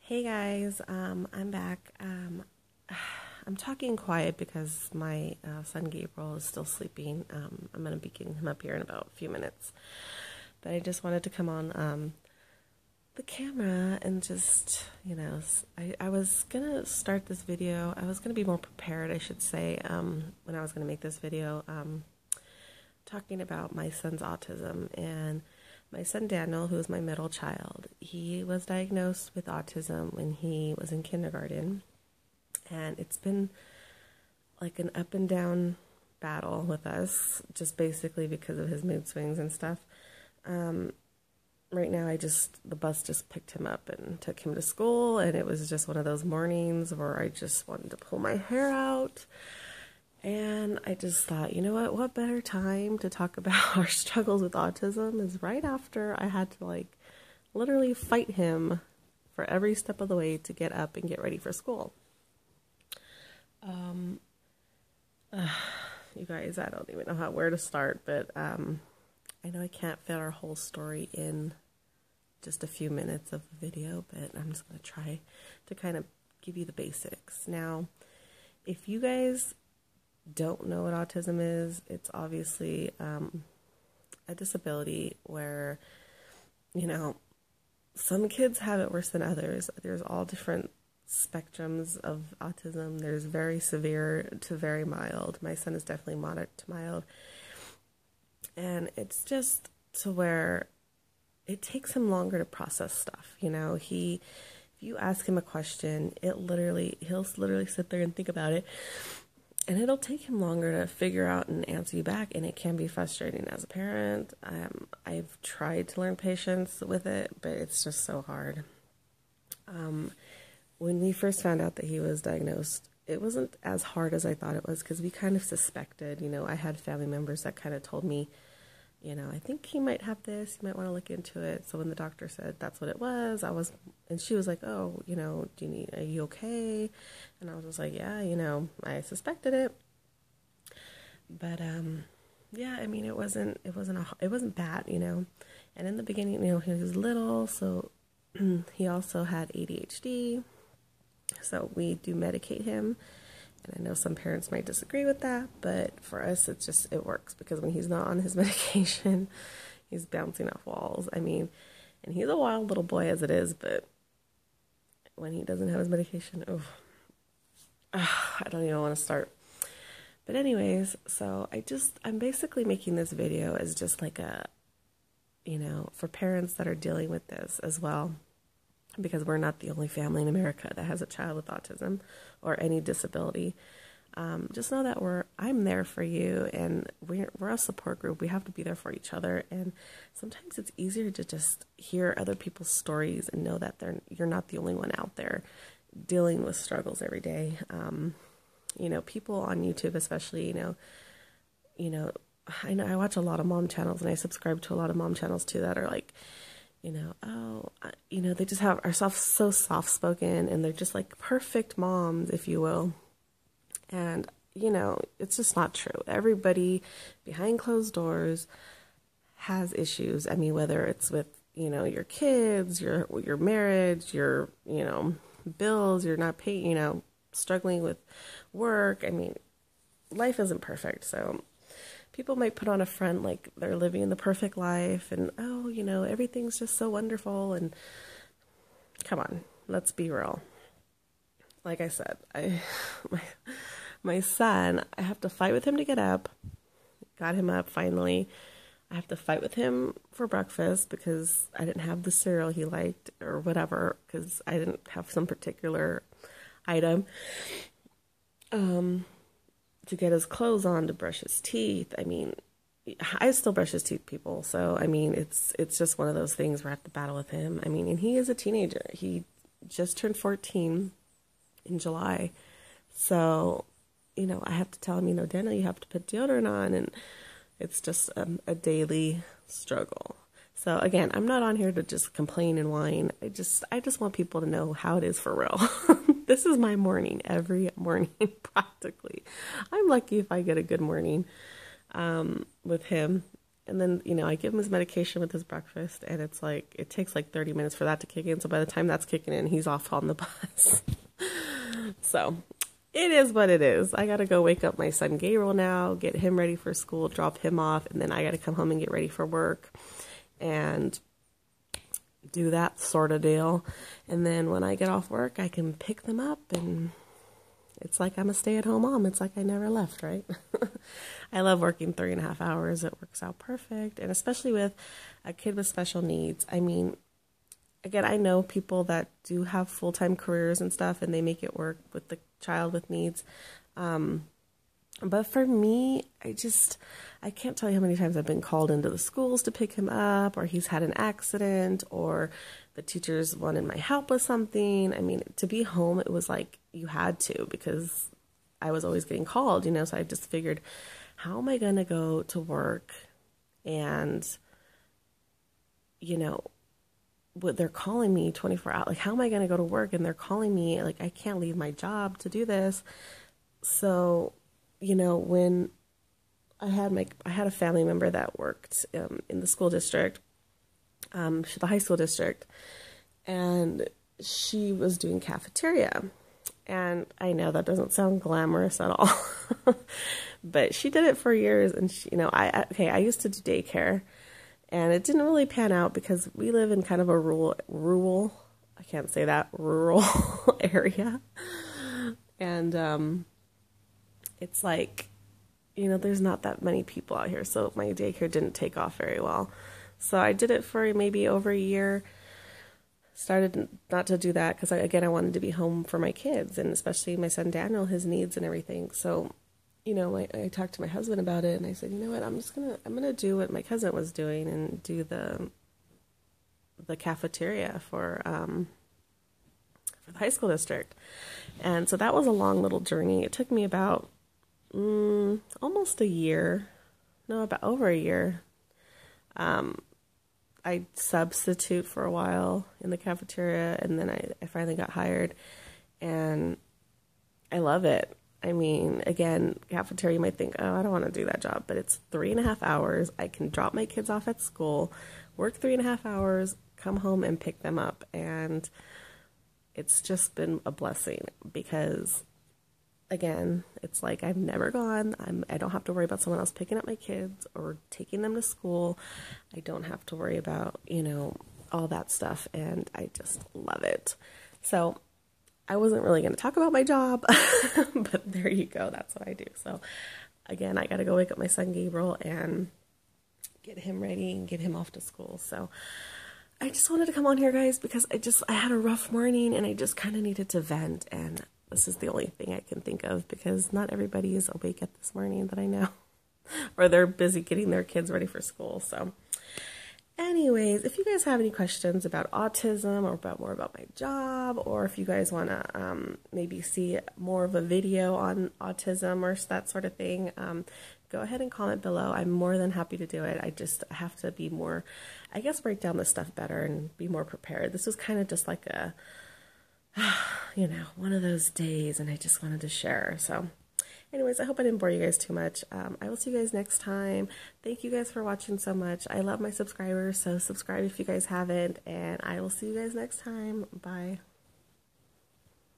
Hey guys, I'm back. I'm talking quiet because my son Gabriel is still sleeping. I'm going to be getting him up here in about a few minutes. But I just wanted to come on the camera and just, I was going to start this video. I was going to be more prepared, I should say, when I was going to make this video, talking about my son's autism. And my son Daniel, who is my middle child, he was diagnosed with autism when he was in kindergarten. And it's been like an up and down battle with us, just basically because of his mood swings and stuff. Right now, the bus just picked him up and took him to school, and it was just one of those mornings where I just wanted to pull my hair out. And I just thought, you know what better time to talk about our struggles with autism is right after I had to literally fight him for every step of the way to get up and get ready for school. You guys, I don't even know where to start, but I know I can't fit our whole story in just a few minutes of the video, but I'm just going to try to kind of give you the basics. Now, if you guys don't know what autism is, it's obviously a disability where, some kids have it worse than others. There's all different spectrums of autism. There's very severe to very mild. My son is definitely moderate to mild. And it's just to where it takes him longer to process stuff. If you ask him a question, he'll literally sit there and think about it. And it'll take him longer to figure out and answer you back, and it can be frustrating as a parent. I've tried to learn patience with it, but it's just so hard. When we first found out that he was diagnosed, it wasn't as hard as I thought it was because we kind of suspected. I had family members that kind of told me, I think he might have this, you might want to look into it. So when the doctor said that's what it was, and she was like, oh, are you okay? And I was just like, yeah, I suspected it. But, yeah, I mean, it wasn't bad, And in the beginning, he was little, so he also had ADHD. So we do medicate him. And I know some parents might disagree with that, but for us, it works because when he's not on his medication, he's bouncing off walls. I mean, and he's a wild little boy as it is, but when he doesn't have his medication, I don't even want to start. But anyways, so I'm basically making this video as just like for parents that are dealing with this as well. Because we're not the only family in America that has a child with autism or any disability. Just know that I'm there for you, and we're a support group. We have to be there for each other, and sometimes it's easier to just hear other people's stories and know that you're not the only one out there dealing with struggles every day. People on YouTube, especially, I know I watch a lot of mom channels, and I subscribe to a lot of mom channels too that are like, they just are so soft-spoken, and they're just like perfect moms, if you will. And, it's just not true. Everybody behind closed doors has issues. I mean, whether it's with, your kids, your marriage, your, bills, you're not paying, struggling with work. I mean, life isn't perfect, so people might put on a front like they're living the perfect life and, everything's just so wonderful. And come on, let's be real. Like I said, my son, I have to fight with him to get up. Got him up finally. I have to fight with him for breakfast because I didn't have the cereal he liked or whatever because I didn't have some particular item. To get his clothes on, to brush his teeth. I mean, I still brush his teeth, people. So, I mean, it's just one of those things where I have to battle with him. I mean, and he is a teenager. He just turned 14 in July. So, I have to tell him, Daniel, you have to put deodorant on. And it's just a daily struggle. So, again, I'm not on here to just complain and whine. I just want people to know how it is for real. This is my morning, every morning, practically. I'm lucky if I get a good morning with him. And then, you know, I give him his medication with his breakfast, and it's like, it takes like 30 minutes for that to kick in. So by the time that's kicking in, he's off on the bus. So it is what it is. I got to go wake up my son Gabriel now, get him ready for school, drop him off, and then I got to come home and get ready for work and do that sort of deal. And then when I get off work, I can pick them up, and it's like I'm a stay-at-home mom. It's like I never left, right? I love working 3.5 hours. It works out perfect. And especially with a kid with special needs. I mean, again, I know people that do have full-time careers and stuff, and they make it work with the child with needs. But for me, I can't tell you how many times I've been called into the schools to pick him up, or he's had an accident, or the teachers wanted my help with something. I mean, to be home, it was like you had to, because I was always getting called, you know, so I just figured, how am I going to go to work and, you know, they're calling me 24 hours, like, how am I going to go to work and they're calling me, like, I can't leave my job to do this. So, you know, when I had a family member that worked in the school district, the high school district, and she was doing cafeteria. And I know that doesn't sound glamorous at all, but she did it for years. And she, you know, I used to do daycare, and it didn't really pan out because we live in kind of a rural, I can't say that, rural area. And it's like, you know, there's not that many people out here, so my daycare didn't take off very well. So I did it for maybe over a year. Started not to do that because, I wanted to be home for my kids, and especially my son Daniel, his needs and everything. So, you know, I talked to my husband about it, and I said, you know what, I'm gonna do what my cousin was doing and do the cafeteria for the high school district. And so that was a long little journey. It took me about almost a year, no, about over a year. I substitute for a while in the cafeteria, and then I finally got hired, and I love it. I mean, again, cafeteria, you might think, oh, I don't want to do that job, but it's 3.5 hours. I can drop my kids off at school, work 3.5 hours, come home and pick them up, and it's just been a blessing because, again, it's like I've never gone. I don't have to worry about someone else picking up my kids or taking them to school. I don't have to worry about, you know, all that stuff, and I just love it. So I wasn't really going to talk about my job, but there you go. That's what I do. So again, I got to go wake up my son Gabriel and get him ready and get him off to school. So I just wanted to come on here, guys, because I had a rough morning, and I just kind of needed to vent, and this is the only thing I can think of because not everybody is awake at this morning that I know, or they're busy getting their kids ready for school. So anyways, if you guys have any questions about autism or more about my job, or if you guys want to maybe see more of a video on autism or that sort of thing, go ahead and comment below. I'm more than happy to do it. I just have to be more, I guess, break down this stuff better and be more prepared. This was kind of just like a, you know, one of those days, and I just wanted to share. So anyways, I hope I didn't bore you guys too much. I will see you guys next time. Thank you guys for watching so much. I love my subscribers, so subscribe if you guys haven't, and I will see you guys next time. Bye.